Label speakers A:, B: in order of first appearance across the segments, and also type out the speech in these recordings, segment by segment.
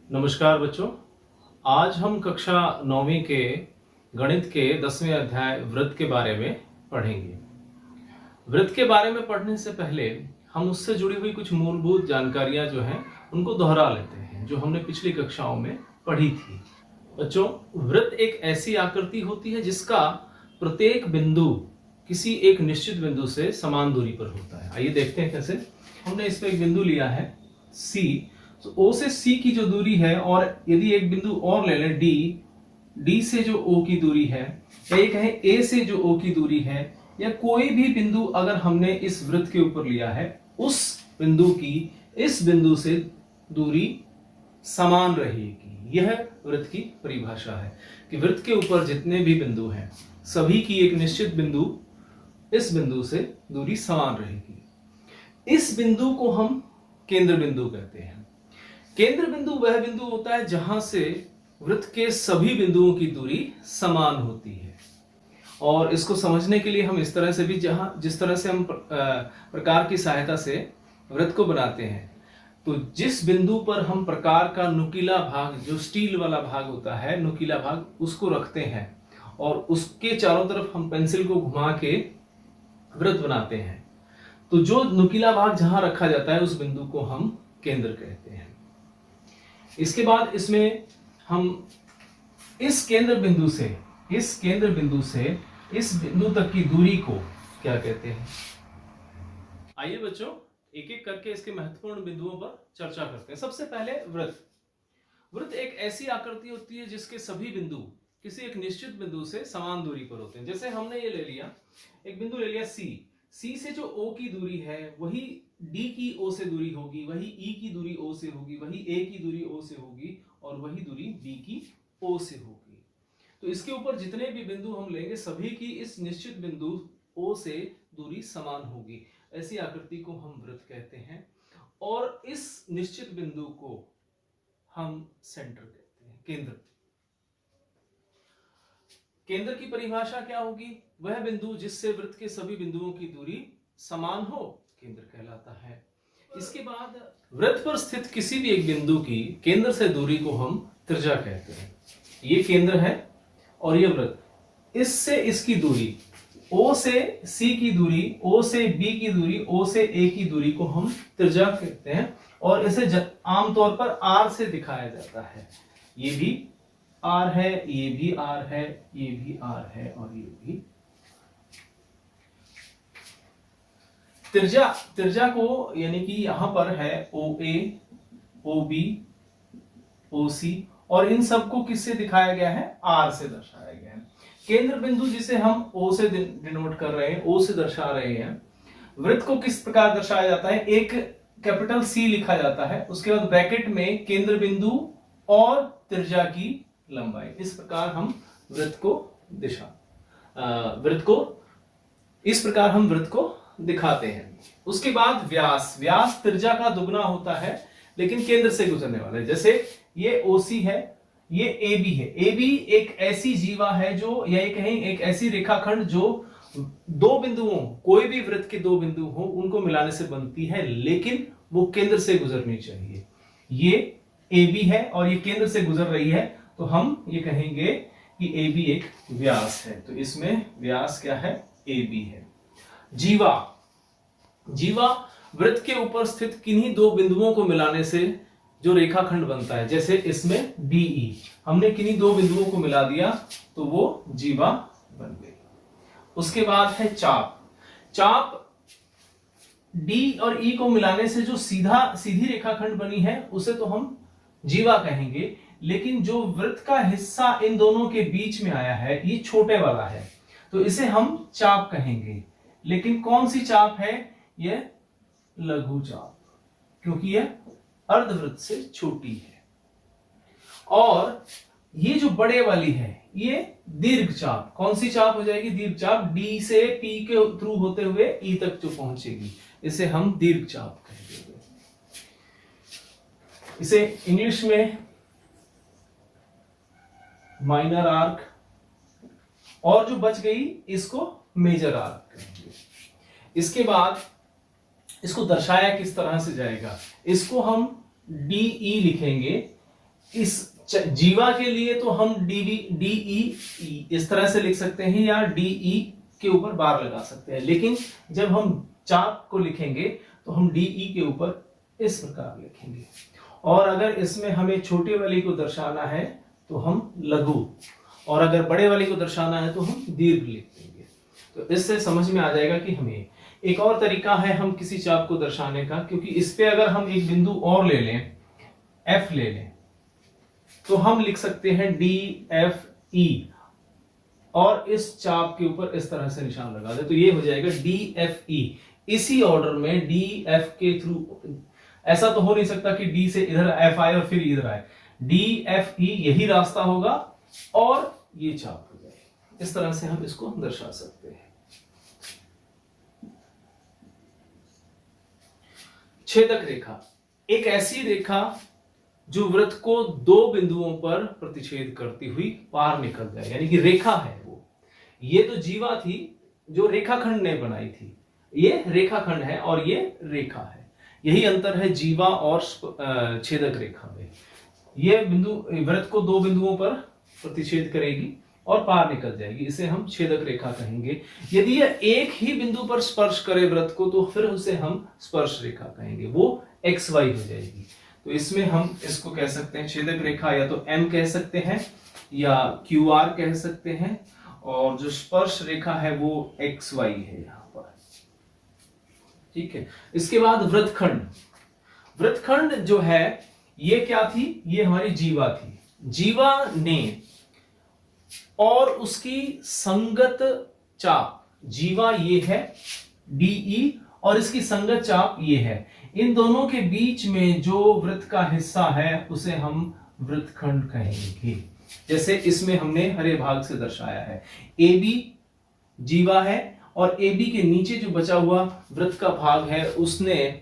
A: नमस्कार बच्चों। आज हम कक्षा 9वीं के गणित के 10वें अध्याय वृत्त के बारे में पढ़ेंगे। वृत्त के बारे में पढ़ने से पहले हम उससे जुड़ी हुई कुछ मूलभूत जानकारियां जो हैं उनको दोहरा लेते हैं जो हमने पिछली कक्षाओं में पढ़ी थी। बच्चों, वृत्त एक ऐसी आकृति होती है जिसका प्रत्येक बिंदु किसी एक निश्चित बिंदु से समान दूरी पर होता है। आइए देखते हैं कैसे। हमने इस पर एक बिंदु लिया है C, तो O से C की जो दूरी है, और यदि एक बिंदु और ले लें D से जो O की दूरी है, या ये कहें A से जो O की दूरी है, या कोई भी बिंदु अगर हमने इस वृत्त के ऊपर लिया है, उस बिंदु की इस बिंदु से दूरी समान रहेगी। यह वृत्त की परिभाषा है कि वृत्त के ऊपर जितने भी बिंदु हैं सभी की एक निश्चित बिंदु इस बिंदु से दूरी समान रहेगी। इस बिंदु को हम केंद्र बिंदु कहते हैं। केंद्र बिंदु वह बिंदु होता है जहां से वृत्त के सभी बिंदुओं की दूरी समान होती है। और इसको समझने के लिए हम इस तरह से भी जिस तरह से हम प्रकार की सहायता से वृत्त को बनाते हैं, तो जिस बिंदु पर हम प्रकार का नुकीला भाग, जो स्टील वाला भाग होता है, नुकीला भाग, उसको रखते हैं और उसके चारों तरफ हम पेंसिल को घुमा के वृत्त बनाते हैं, तो जो नुकीला भाग जहां रखा जाता है उस बिंदु को हम केंद्र कहते हैं। इसके बाद इसमें हम इस केंद्र बिंदु से इस बिंदु तक की दूरी को क्या कहते हैं। आइए बच्चों, एक एक करके इसके महत्वपूर्ण बिंदुओं पर चर्चा करते हैं। सबसे पहले वृत्त एक ऐसी आकृति होती है जिसके सभी बिंदु किसी एक निश्चित बिंदु से समान दूरी पर होते हैं। जैसे हमने ये ले लिया, एक बिंदु ले लिया C से जो O की दूरी है वही D की O से दूरी होगी, वही E की दूरी O से होगी, वही A की दूरी O से होगी, और वही दूरी B की O से होगी। तो इसके ऊपर जितने भी बिंदु हम लेंगे सभी की इस निश्चित बिंदु O से दूरी समान होगी। ऐसी आकृति को हम वृत्त कहते हैं, और इस निश्चित बिंदु को हम सेंटर कहते हैं, केंद्र। केंद्र की परिभाषा क्या होगी? वह बिंदु जिससे वृत्त के सभी बिंदुओं की दूरी समान हो, केंद्र कहलाता है। इसके बाद वृत्त पर स्थित किसी भी एक बिंदु की केंद्र से दूरी को हम त्रिज्या कहते हैं। ये केंद्र है और ये वृत्त, इससे इसकी दूरी, O से C की दूरी, O से B की दूरी, O से A की दूरी को हम त्रिज्या कहते हैं, और इसे आमतौर पर R से दिखाया जाता है। ये भी R है, ये भी R है, ये भी R है, और ये भी। त्रिज्या को यानी कि यहां पर है OA, OB, OC, और इन सबको किससे दिखाया गया है? R से दर्शाया गया है। केंद्र बिंदु जिसे हम O से डिनोट कर रहे हैं, O से दर्शा रहे हैं। वृत्त को किस प्रकार दर्शाया जाता है? एक कैपिटल C लिखा जाता है, उसके बाद ब्रैकेट में केंद्र बिंदु और त्रिज्या की लंबाई। इस प्रकार हम वृत्त को दिखाते हैं। उसके बाद व्यास त्रिज्या का दुगना होता है लेकिन केंद्र से गुजरने वाला है। जैसे ये OC है, ये AB है। AB एक ऐसी जीवा है जो, या ये कहें एक ऐसी रेखाखंड जो दो बिंदुओं, कोई भी वृत्त के दो बिंदु हो उनको मिलाने से बनती है, लेकिन वो केंद्र से गुजरनी चाहिए। ये AB है और ये केंद्र से गुजर रही है, तो हम ये कहेंगे कि AB एक व्यास है। तो इसमें व्यास क्या है? AB है। जीवा वृत्त के ऊपर स्थित किन्हीं दो बिंदुओं को मिलाने से जो रेखाखंड बनता है। जैसे इसमें DE, हमने किन्हीं दो बिंदुओं को मिला दिया तो वो जीवा बन गई। उसके बाद है चाप D और E को मिलाने से जो सीधी रेखाखंड बनी है उसे तो हम जीवा कहेंगे, लेकिन जो वृत्त का हिस्सा इन दोनों के बीच में आया है ये छोटे वाला है, तो इसे हम चाप कहेंगे। लेकिन कौन सी चाप है? यह लघु चाप, क्योंकि यह अर्धवृत्त से छोटी है। और ये जो बड़े वाली है ये दीर्घ चाप। कौन सी चाप हो जाएगी? दीर्घ चाप। D से P के थ्रू होते हुए E तक जो पहुंचेगी, इसे हम दीर्घ चाप कहेंगे। इसे इंग्लिश में माइनर आर्क, और जो बच गई इसको मेजर आर्क कहेंगे। इसके बाद इसको दर्शाया किस तरह से जाएगा? इसको हम DE लिखेंगे, इस जीवा के लिए तो हम DE इस तरह से लिख सकते हैं या DE के ऊपर बार लगा सकते हैं, लेकिन जब हम चाप को लिखेंगे तो हम DE के ऊपर इस प्रकार लिखेंगे। और अगर इसमें हमें छोटे वाली को दर्शाना है तो हम लघु, और अगर बड़े वाली को दर्शाना है तो हम दीर्घ लिख देंगे। तो इससे समझ में आ जाएगा कि हमें एक और तरीका है हम किसी चाप को दर्शाने का, क्योंकि इस पे अगर हम एक बिंदु और ले लें, F ले लें, तो हम लिख सकते हैं DFE और इस चाप के ऊपर इस तरह से निशान लगा दे, तो ये हो जाएगा DFE। इसी ऑर्डर में DF के थ्रू, ऐसा तो हो नहीं सकता कि D से इधर F आए और फिर इधर आए, DFE यही रास्ता होगा और ये चाप हो जाए। इस तरह से हम इसको दर्शा सकते हैं। छेदक रेखा एक ऐसी रेखा जो वृत्त को दो बिंदुओं पर प्रतिच्छेद करती हुई पार निकल जाए, यानी कि रेखा है वो। ये तो जीवा थी जो रेखाखंड ने बनाई थी, ये रेखाखंड है और ये रेखा है। यही अंतर है जीवा और छेदक रेखा में। ये बिंदु वृत्त को दो बिंदुओं पर प्रतिच्छेद करेगी और पार निकल जाएगी, इसे हम छेदक रेखा कहेंगे। यदि यह एक ही बिंदु पर स्पर्श करे वृत्त को तो फिर उसे हम स्पर्श रेखा कहेंगे, वो XY हो जाएगी। तो इसमें हम इसको कह सकते हैं छेदक रेखा, या तो M कह सकते हैं या QR कह सकते हैं, और जो स्पर्श रेखा है वो XY है यहां पर। ठीक है, इसके बाद वृत्तखंड। वृत्तखंड जो है ये क्या थी, ये हमारी जीवा थी। जीवा ने और उसकी संगत चाप, जीवा ये है DE और इसकी संगत चाप ये है, इन दोनों के बीच में जो वृत्त का हिस्सा है उसे हम वृत्तखंड कहेंगे। जैसे इसमें हमने हरे भाग से दर्शाया है, AB जीवा है और AB के नीचे जो बचा हुआ वृत्त का भाग है उसने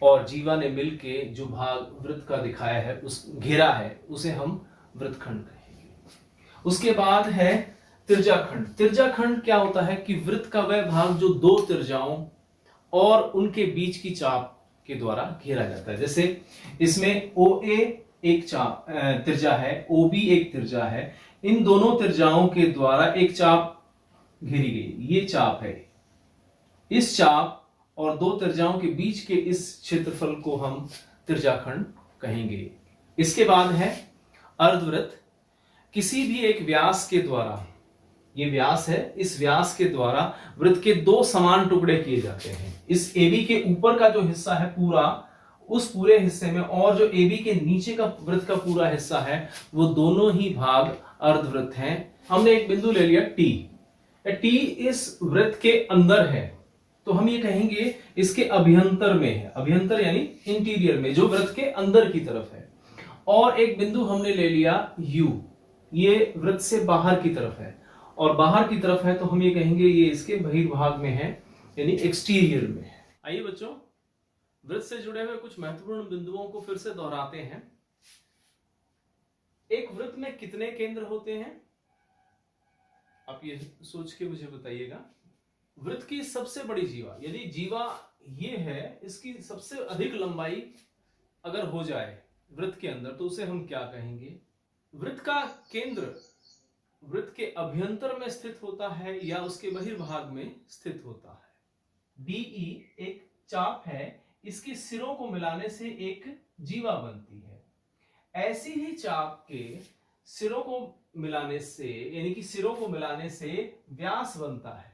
A: और जीवा ने मिलके जो भाग वृत्त का दिखाया है, उस घेरा है, उसे हम वृत्तखंड कहेंगे। उसके बाद है तिर्जाखंड। तिर्जाखंड क्या होता है कि वृत्त का वह भाग जो दो तिर्जाओं और उनके बीच की चाप के द्वारा घेरा जाता है। जैसे इसमें OA एक चाप तिर्जा है, OB एक तिर्जा है, इन दोनों तिर्जाओं के द्वारा एक चाप घेरी गई, ये चाप है। इस चाप और दो तिर्जाओं के बीच के इस क्षेत्रफल को हम तिर्जाखंड कहेंगे। इसके बाद है अर्धवृत्त। किसी भी एक व्यास के द्वारा, ये व्यास है, इस व्यास के द्वारा वृत्त के दो समान टुकड़े किए जाते हैं। इस AB के ऊपर का जो हिस्सा है पूरा, उस पूरे हिस्से में, और जो AB के नीचे का वृत्त का पूरा हिस्सा है, वो दोनों ही भाग अर्धवृत्त हैं। हमने एक बिंदु ले लिया T, T इस वृत्त के अंदर है, तो हम ये कहेंगे इसके अभ्यंतर में है। अभ्यंतर यानी इंटीरियर में, जो वृत्त के अंदर की तरफ है। और एक बिंदु हमने ले लिया U, ये वृत्त से बाहर की तरफ है, और बाहर की तरफ है तो हम ये कहेंगे ये इसके बहिर्भाग में है, यानी एक्सटीरियर में है। आइए बच्चों, वृत्त से जुड़े हुए कुछ महत्वपूर्ण बिंदुओं को फिर से दोहराते हैं। एक वृत्त में कितने केंद्र होते हैं, आप ये सोच के मुझे बताइएगा। वृत्त की सबसे बड़ी जीवा, यदि जीवा ये है, इसकी सबसे अधिक लंबाई अगर हो जाए वृत्त के अंदर तो उसे हम क्या कहेंगे। वृत्त का केंद्र वृत्त के अभ्यंतर में स्थित होता है या उसके बहिर्भाग में स्थित होता है। DE एक चाप है, इसके सिरों को मिलाने से एक जीवा बनती है। ऐसी ही चाप के सिरों को मिलाने से, यानी कि सिरों को मिलाने से व्यास बनता है,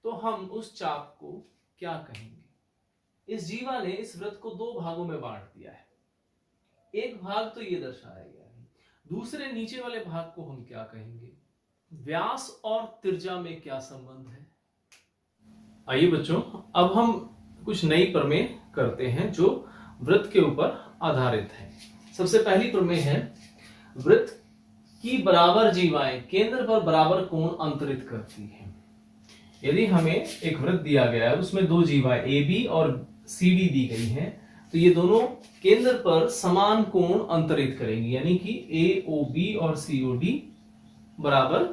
A: तो हम उस चाप को क्या कहेंगे। इस जीवा ने इस वृत्त को दो भागों में बांट दिया है। एक भाग तो ये दर्शाया गया है, दूसरे नीचे वाले भाग को हम क्या कहेंगे। व्यास और तिर्जा में क्या संबंध है। आइए बच्चों, अब हम कुछ नई प्रमेय करते हैं जो वृत्त के ऊपर आधारित है। सबसे पहली प्रमेय है, वृत्त की बराबर जीवाएं केंद्र पर बराबर कोण अंतरित करती हैं। यदि हमें एक वृत्त दिया गया है, उसमें दो जीवाएं AB और CD दी गई हैं, तो ये दोनों केंद्र पर समान कोण अंतरित करेंगी, यानी कि AOB और COD बराबर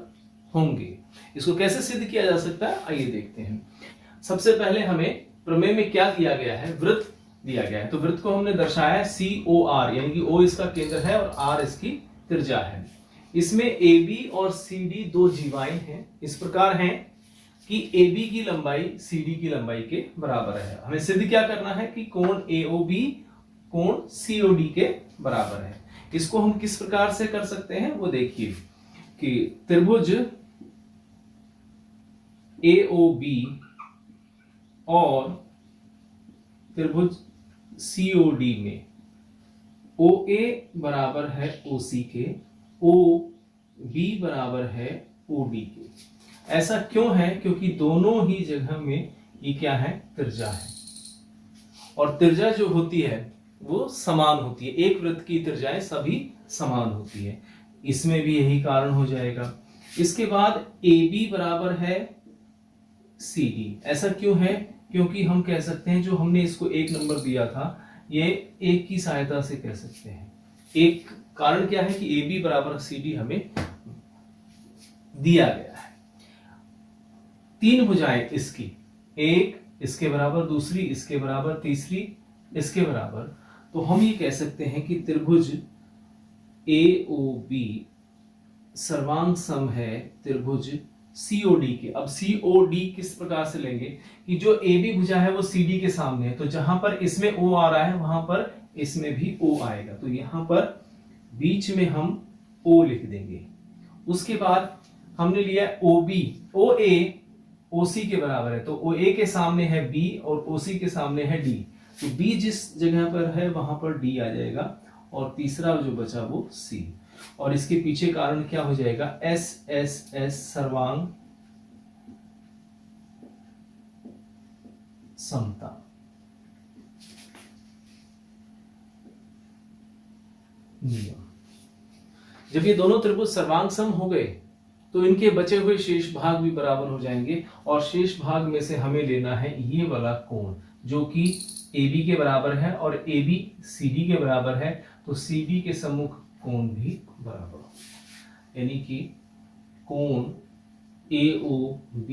A: होंगे। इसको कैसे सिद्ध किया जा सकता है, आइए देखते हैं। सबसे पहले हमें प्रमेय में क्या दिया गया है, वृत्त दिया गया है। तो वृत्त को हमने दर्शाया है COR, यानी कि O इसका केंद्र है और R इसकी त्रिज्या है। इसमें AB और CD दो जीवाएं हैं, इस प्रकार हैं कि AB की लंबाई CD की लंबाई के बराबर है। हमें सिद्ध क्या करना है कि कोण AOB कोण COD के बराबर है। इसको हम किस प्रकार से कर सकते हैं वो देखिए कि त्रिभुज AOB और त्रिभुज COD में OA बराबर है OC के, OB बराबर है OD के। ऐसा क्यों है? क्योंकि दोनों ही जगह में ये क्या है? त्रिज्या है, और त्रिज्या जो होती है वो समान होती है। एक वृत्त की त्रिज्याएं सभी समान होती है, इसमें भी यही कारण हो जाएगा। इसके बाद AB बराबर है CD। ऐसा क्यों है? क्योंकि हम कह सकते हैं, जो हमने इसको 1 नंबर दिया था, ये 1 की सहायता से कह सकते हैं। एक कारण क्या है कि AB बराबर CD हमें दिया गया है। 3 भुजाएं इसकी, एक इसके बराबर, दूसरी इसके बराबर, तीसरी इसके बराबर, तो हम ये कह सकते हैं कि त्रिभुज AOB सर्वांग सम है त्रिभुज COD के। अब COD किस प्रकार से लेंगे कि जो AB भुजा है वो CD के सामने है, तो जहां पर इसमें O आ रहा है वहां पर इसमें भी O आएगा, तो यहां पर बीच में हम O लिख देंगे। उसके बाद हमने लिया OA OC के बराबर है, तो OA के सामने है B और OC के सामने है D, तो B जिस जगह पर है वहां पर D आ जाएगा, और तीसरा जो बचा वो C, और इसके पीछे कारण क्या हो जाएगा? SSS सर्वांग समता। नियम। जब ये दोनों त्रिभुज सर्वांग सम हो गए तो इनके बचे हुए शेष भाग भी बराबर हो जाएंगे, और शेष भाग में से हमें लेना है ये वाला कोण जो कि AB के बराबर है और AB CD के बराबर है, तो CD के सम्मुख कोण भी बराबर हो, यानी कि कोण AOB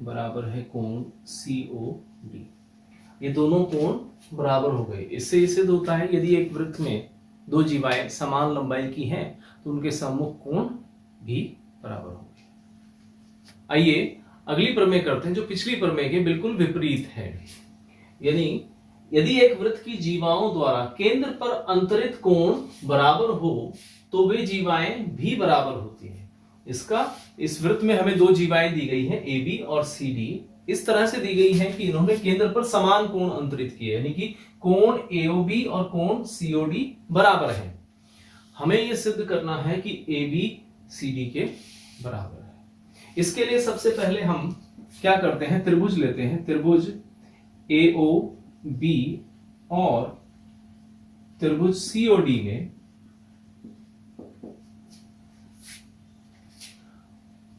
A: बराबर है कोण COD। ये दोनों कोण बराबर हो गए। इससे सिद्ध होता है यदि एक वृत्त में दो जीवाएं समान लंबाई की हैं तो उनके सम्मुख कोण भी बराबर होंगे। आइए अगली प्रमेय करते हैं, जो पिछली प्रमेय के बिल्कुल विपरीत है। यानी यदि एक वृत्त की जीवाओं द्वारा केंद्र पर अंतरित कोण बराबर हो तो वे जीवाएं भी बराबर होती हैं। इस वृत्त में हमें दो जीवाएं दी गई हैं, AB और CD, इस तरह से दी गई हैं कि इन्होंने केंद्र पर समान कोण अंतरित किए, यानी कि कोण AOB और कोण COD बराबर है। हमें यह सिद्ध करना है कि AB CD के बराबर है। इसके लिए सबसे पहले हम क्या करते हैं? त्रिभुज लेते हैं। त्रिभुज AOB और त्रिभुज COD में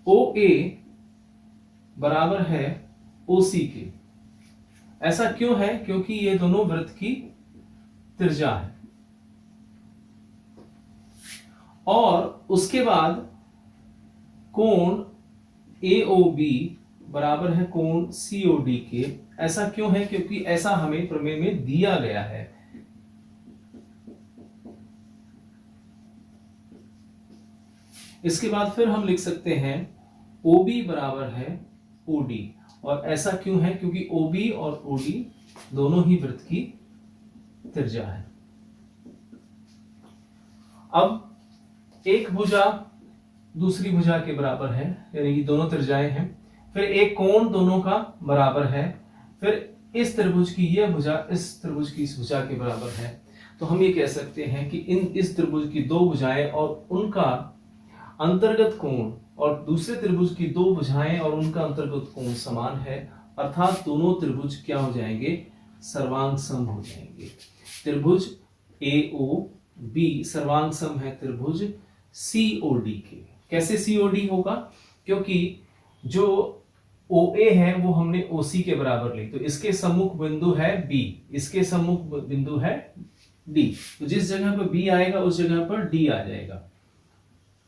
A: OA बराबर है OC के। ऐसा क्यों है? क्योंकि ये दोनों वृत्त की त्रिज्या है। और उसके बाद कोण AOB बराबर है कोण COD के। ऐसा क्यों है? क्योंकि ऐसा हमें प्रमेय में दिया गया है। इसके बाद फिर हम लिख सकते हैं OB बराबर है OD, और ऐसा क्यों है? क्योंकि OB और OD दोनों ही वृत्त की त्रिज्या है। अब एक भुजा दूसरी भुजा के बराबर है, यानी कि दोनों त्रिज्याएं हैं। फिर एक कोण दोनों का बराबर है। फिर इस त्रिभुज की यह भुजा इस त्रिभुज की इस भुजा के बराबर है। तो हम ये कह सकते हैं कि इस त्रिभुज की दो भुजाएं और उनका अंतर्गत कोण और दूसरे त्रिभुज की दो भुजाएं और उनका अंतर्गत कोण समान है, अर्थात दोनों त्रिभुज क्या हो जाएंगे? सर्वांग सम हो जाएंगे। त्रिभुज AOB सर्वांग सम है त्रिभुज COD के। कैसे COD होगा? क्योंकि जो OA है वो हमने OC के बराबर ली, तो इसके सम्मुख बिंदु है B, इसके सम्मुख बिंदु है D, तो जिस जगह पर B आएगा उस जगह पर D आ जाएगा।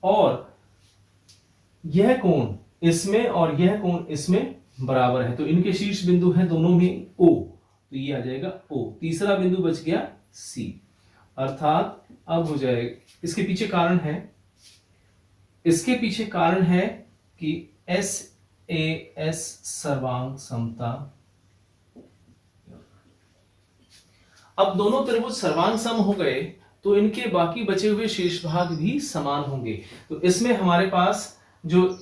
A: और यह कोण इसमें और यह कोण इसमें बराबर है, तो इनके शीर्ष बिंदु है दोनों में O, तो तो ये आ जाएगा O, तीसरा बिंदु बच गया C, अर्थात अब हो जाएगा, इसके पीछे कारण है कि SAS सर्वांग समता। अब दोनों त्रिभुज सर्वांग सम हो गए तो इनके बाकी बचे हुए शेष भाग भी समान होंगे। तो इसमें हमारे पास जो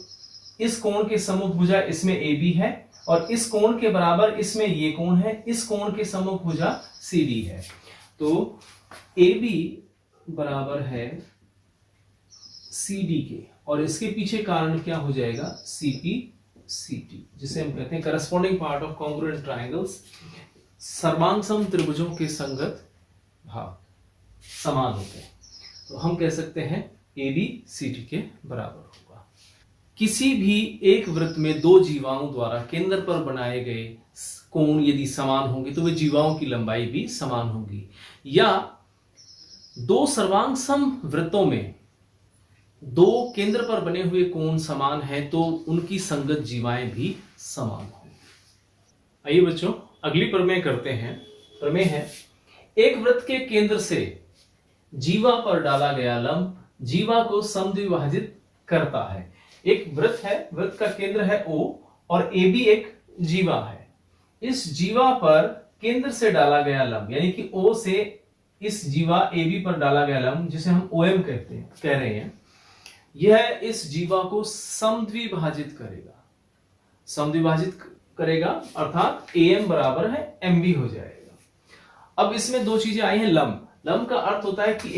A: इस कोण के सम्मुख भुजा इसमें AB है और इस कोण के बराबर इसमें ये कोण है, इस कोण के सम्मुख भुजा CD है। तो AB बराबर है CD के और इसके पीछे कारण क्या हो जाएगा, CP CT, जिसे हम कहते हैं corresponding part of congruent triangles. सर्वांग सम त्रिभुजों के संगत भाग समान होते हैं, तो हम कह सकते हैं AB CT के बराबर होगा। किसी भी एक वृत्त में दो जीवाओं द्वारा केंद्र पर बनाए गए कोण यदि समान होंगे तो वे जीवाओं की लंबाई भी समान होगी, या दो सर्वांग सम वृत्तों में दो केंद्र पर बने हुए कोण समान है तो उनकी संगत जीवाएं भी समान होंगी। आइए बच्चों अगली प्रमेय करते हैं। प्रमेय है, एक वृत्त के केंद्र से जीवा पर डाला गया लंब जीवा को समद्विभाजित करता है। एक वृत्त है, वृत्त का केंद्र है O और AB एक जीवा है। इस जीवा पर केंद्र से डाला गया लंब यानी कि O से इस जीवा AB पर डाला गया लंब जिसे हम OM कह रहे हैं, यह इस जीवा को समद्विभाजित करेगा अर्थात AM बराबर है MB हो जाएगा। अब इसमें दो चीजें आई हैं। लंब का अर्थ होता है कि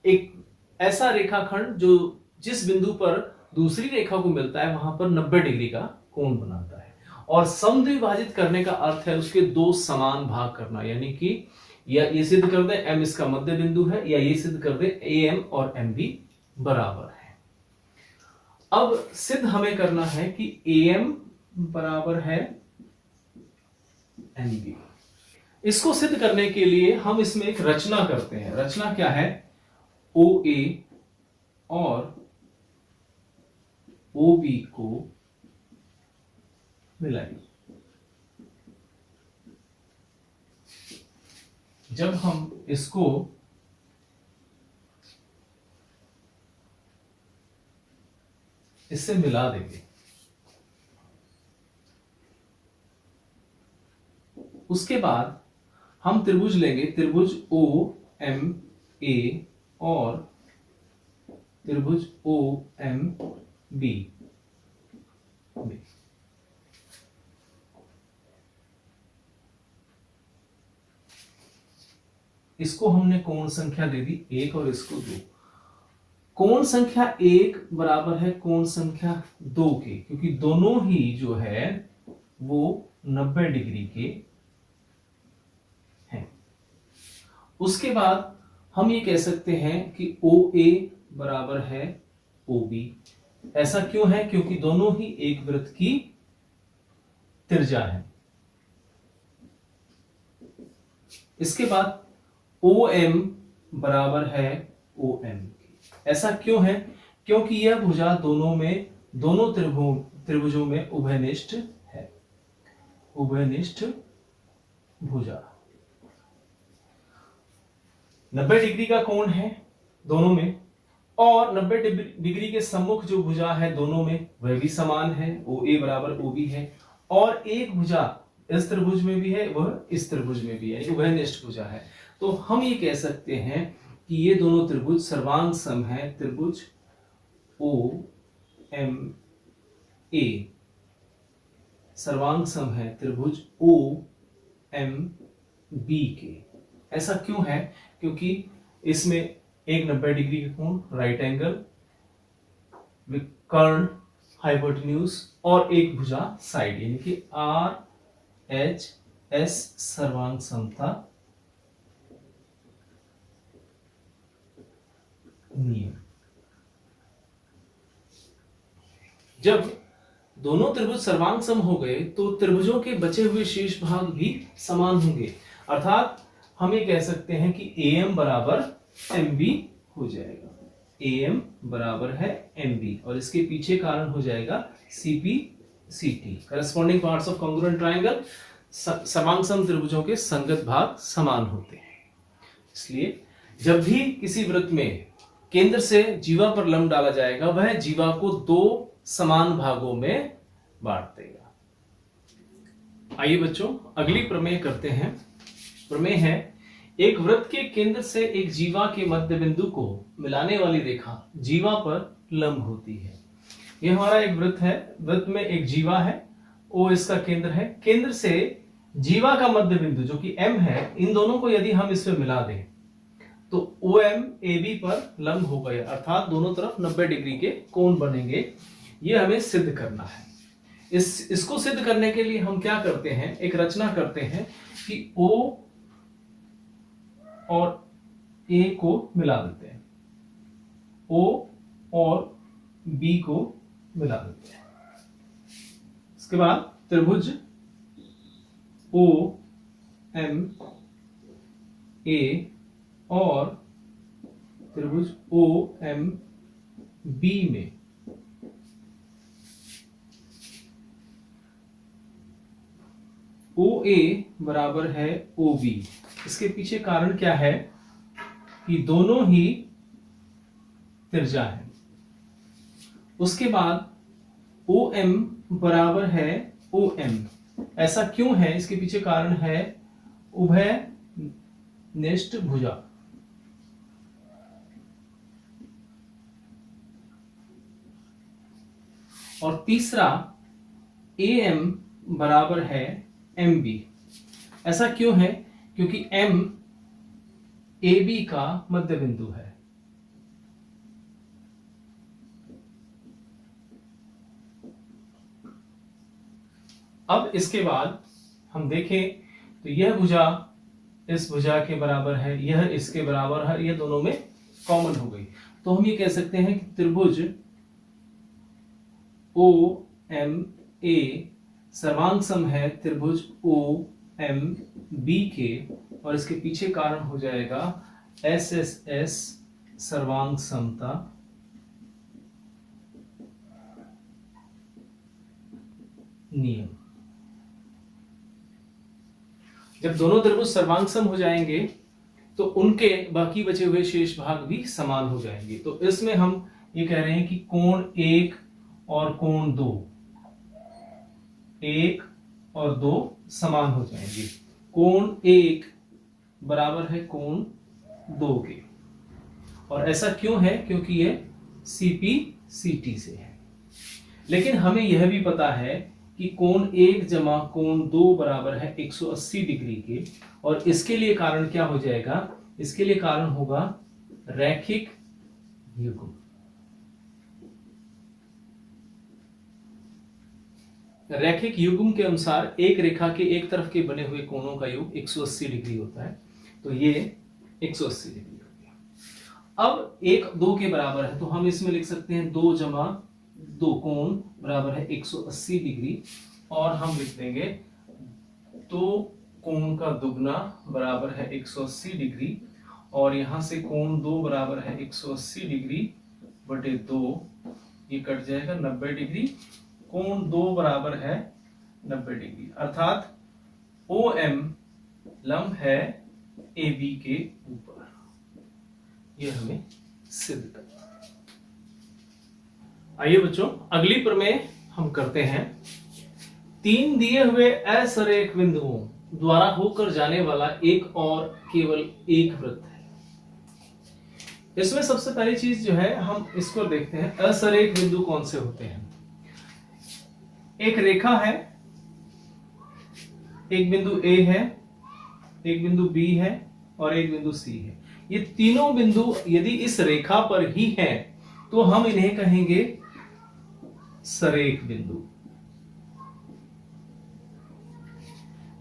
A: एक ऐसा रेखाखंड जो जिस बिंदु पर दूसरी रेखा को मिलता है वहां पर 90 डिग्री का कोण बनाता है, और समद्विभाजित करने का अर्थ है उसके दो समान भाग करना, यानी कि या ये सिद्ध कर दे M इसका मध्य बिंदु है, या ये सिद्ध कर दे AM और MB बराबर है। अब सिद्ध हमें करना है कि AM बराबर है MB। इसको सिद्ध करने के लिए हम इसमें एक रचना करते हैं। रचना क्या है, OA और OB को मिलाइए। जब हम इसको इससे मिला देंगे उसके बाद हम त्रिभुज लेंगे, त्रिभुज OMA और त्रिभुज OMB। इसको हमने कोण संख्या दे दी 1 और इसको 2। कोण संख्या 1 बराबर है कोण संख्या 2 के, क्योंकि दोनों ही जो है वो 90 डिग्री के हैं। उसके बाद हम ये कह सकते हैं कि OA बराबर है OB। ऐसा क्यों है, क्योंकि दोनों ही एक वृत्त की त्रिज्या है। इसके बाद OM बराबर है OM। ऐसा क्यों है, क्योंकि यह भुजा दोनों त्रिभुजों में उभयनिष्ठ है। उभयनिष्ठ भुजा 90 डिग्री का कोण है दोनों में, और 90 डिग्री के सम्मुख जो भुजा है दोनों में वह भी समान है, OA बराबर OB है, और एक भुजा इस त्रिभुज में भी है वह इस त्रिभुज में भी है, उभयनिष्ठ भुजा है। तो हम ये कह सकते हैं कि ये दोनों त्रिभुज सर्वांग सम है। त्रिभुज OMA सर्वांग सम है त्रिभुज OMB के। ऐसा क्यों है, क्योंकि इसमें एक 90 डिग्री का कोण, राइट एंगल, विकर्ण, हाइपोटेन्यूज और एक भुजा साइड, यानी कि RHS सर्वांग समता नियम। जब दोनों त्रिभुज सर्वांग सम हो गए तो त्रिभुजों के बचे हुए शेष भाग भी समान होंगे, अर्थात हम ये कह सकते हैं कि AM बराबर MB हो जाएगा। AM बराबर है MB और इसके पीछे कारण हो जाएगा CP CT, corresponding parts of congruent triangle. सर्वांग त्रिभुजों के संगत भाग समान होते हैं। इसलिए जब भी किसी वृत्त में केंद्र से जीवा पर लंब डाला जाएगा, वह जीवा को दो समान भागों में बांट देगा। आइए बच्चों, अगली प्रमेय करते हैं। प्रमेय है, एक वृत्त के केंद्र से एक जीवा के मध्य बिंदु को मिलाने वाली रेखा जीवा पर लंब होती है। यह हमारा एक वृत्त है। वृत्त में एक जीवा है, ओ इसका केंद्र है। केंद्र से जीवा का मध्य बिंदु जो कि M है, इन दोनों को यदि हम इसमें मिला दें तो OM AB पर लंब हो गए, अर्थात दोनों तरफ 90 डिग्री के कोण बनेंगे। यह हमें सिद्ध करना है। इसको सिद्ध करने के लिए हम क्या करते हैं, एक रचना करते हैं कि O और A को मिला देते हैं, O और B को मिला देते हैं। इसके बाद त्रिभुज OMA और त्रिभुज OMB में OA बराबर है OB। इसके पीछे कारण क्या है कि दोनों ही तिरछा है। उसके बाद OM बराबर है OM। ऐसा क्यों है, इसके पीछे कारण है उभयनिष्ठ भुजा। और तीसरा AM बराबर है MB। ऐसा क्यों है, क्योंकि M AB का मध्य बिंदु है। अब इसके बाद हम देखें तो यह भुजा इस भुजा के बराबर है, यह इसके बराबर है, यह दोनों में कॉमन हो गई। तो हम ये कह सकते हैं कि त्रिभुज OMA सर्वांग सम है त्रिभुज OMB के, और इसके पीछे कारण हो जाएगा SSS सर्वांग समता नियम। जब दोनों त्रिभुज सर्वांगसम हो जाएंगे तो उनके बाकी बचे हुए शेष भाग भी समान हो जाएंगे। तो इसमें हम ये कह रहे हैं कि कोण 1 और कोण 2, 1 और 2 समान हो जाएंगे। कोण 1 बराबर है कोण 2 के। और ऐसा क्यों है, क्योंकि ये CP/CT से है। लेकिन हमें यह भी पता है कि कोण 1 जमा कोण 2 बराबर है 180 डिग्री के। और इसके लिए कारण क्या हो जाएगा, इसके लिए कारण होगा रैखिक युग्म। रैखिक युग्म के अनुसार एक रेखा के एक तरफ के बने हुए कोणों का योग 180 डिग्री होता है। तो ये 180 डिग्री हो गया। अब 1 2 के बराबर है, तो हम इसमें लिख सकते हैं 2 जमा 2 कोण बराबर है 180 डिग्री। और हम लिख देंगे 2 कोण का दुगना बराबर है 180 डिग्री। और यहां से कोण 2 बराबर है 180 डिग्री बटे 2, ये कट जाएगा 90 डिग्री। कोण 2 बराबर है 90 डिग्री, अर्थात OM लंब है AB के ऊपर। यह हमें सिद्ध करना है। आइए बच्चों, अगली प्रमेय हम करते हैं। 3 दिए हुए असरेख बिंदुओं द्वारा होकर जाने वाला एक और केवल एक वृत्त है। इसमें सबसे पहली चीज जो है, हम इसको देखते हैं असरेख बिंदु कौन से होते हैं। एक रेखा है, एक बिंदु A है, एक बिंदु B है और एक बिंदु C है। ये तीनों बिंदु यदि इस रेखा पर ही हैं तो हम इन्हें कहेंगे सरेख बिंदु।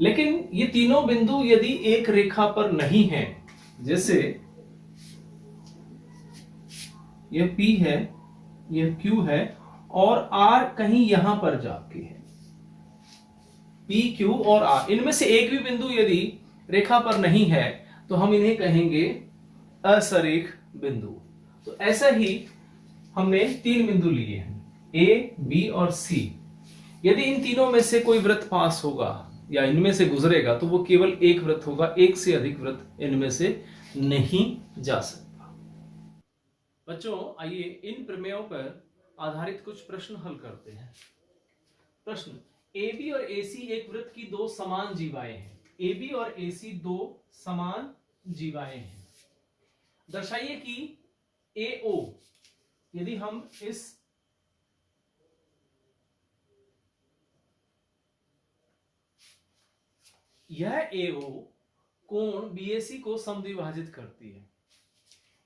A: लेकिन ये तीनों बिंदु यदि एक रेखा पर नहीं हैं, जैसे यह P है, यह Q है और R कहीं यहां पर जाके है, P Q और R, इनमें से एक भी बिंदु यदि रेखा पर नहीं है तो हम इन्हें कहेंगे असरेख बिंदु। तो ऐसा ही हमने 3 बिंदु लिए हैं, A, B और C। यदि इन तीनों में से कोई वृत्त पास होगा या इनमें से गुजरेगा तो वो केवल एक वृत्त होगा, एक से अधिक वृत्त इनमें से नहीं जा सकता। बच्चों आइए इन प्रमेयों पर आधारित कुछ प्रश्न हल करते हैं। प्रश्न, AB और AC एक वृत्त की दो समान जीवाएं हैं। AB और AC दो समान जीवाएं हैं। दर्शाइए कि AO, यदि हम इस यह AO कोण BAC को समद्विभाजित करती है।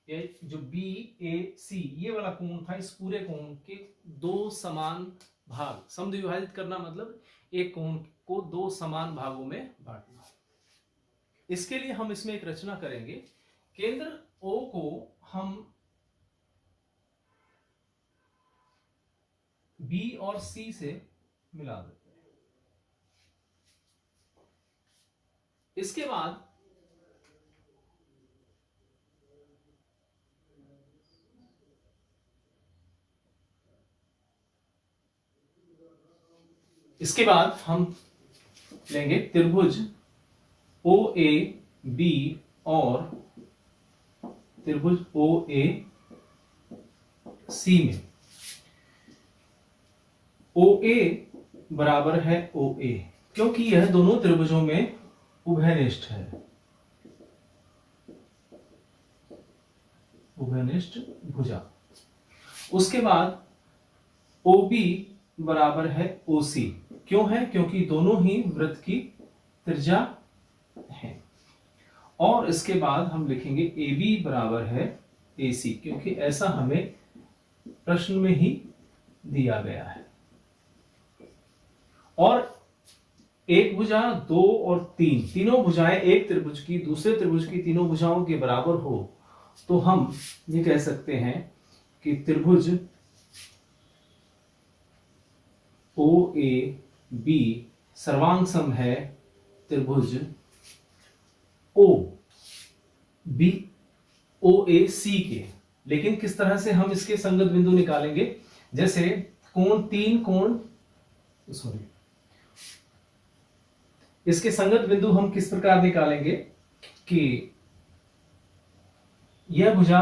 A: ये जो BAC ये वाला कोण था, इस पूरे कोण के दो समान भाग, समद्विभाजित करना मतलब एक कोण को दो समान भागों में बांटना। इसके लिए हम इसमें एक रचना करेंगे। केंद्र O को हम B और C से मिला देते हैं। इसके बाद हम लेंगे त्रिभुज OAB और त्रिभुज OAC में OA बराबर है OA, क्योंकि यह दोनों त्रिभुजों में उभयनिष्ठ है, उभयनिष्ठ भुजा। उसके बाद OB बराबर है OC, क्यों है? क्योंकि दोनों ही वृत्त की त्रिज्या है। और इसके बाद हम लिखेंगे AB बराबर है AC, क्योंकि ऐसा हमें प्रश्न में ही दिया गया है। और एक भुजा, दो और तीन, तीनों भुजाएं एक त्रिभुज की दूसरे त्रिभुज की तीनों भुजाओं के बराबर हो तो हम ये कह सकते हैं कि त्रिभुज OAB सर्वांग सम है त्रिभुज OAC के। लेकिन किस तरह से हम इसके संगत बिंदु निकालेंगे? जैसे इसके संगत बिंदु हम किस प्रकार निकालेंगे कि यह भुजा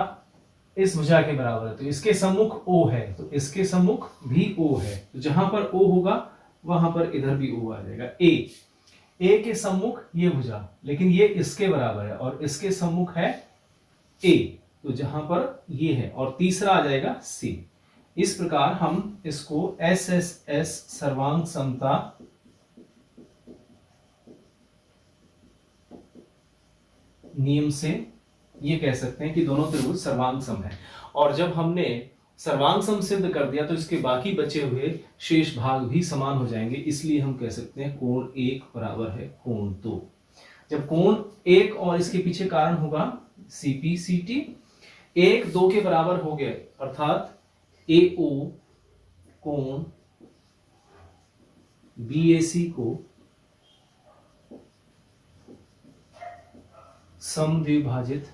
A: इस भुजा के बराबर है तो इसके सम्मुख O है, तो इसके सम्मुख भी O है, तो जहां पर O होगा वहां पर इधर भी O आ जाएगा। A के सम्मुख ये भुजा, लेकिन ये इसके बराबर है और इसके सम्मुख है A, तो जहां पर ये है, और तीसरा आ जाएगा C। इस प्रकार हम इसको SSS सर्वांग समता नियम से ये कह सकते हैं कि दोनों त्रिभुज सर्वांग सम है। और जब हमने सर्वांग सम सिद्ध कर दिया तो इसके बाकी बचे हुए शेष भाग भी समान हो जाएंगे, इसलिए हम कह सकते हैं कोण 1 बराबर है कोण 2। जब कोण 1 और इसके पीछे कारण होगा CPCT, 1 2 के बराबर हो गया, अर्थात AO कोण BAC को समद्विभाजित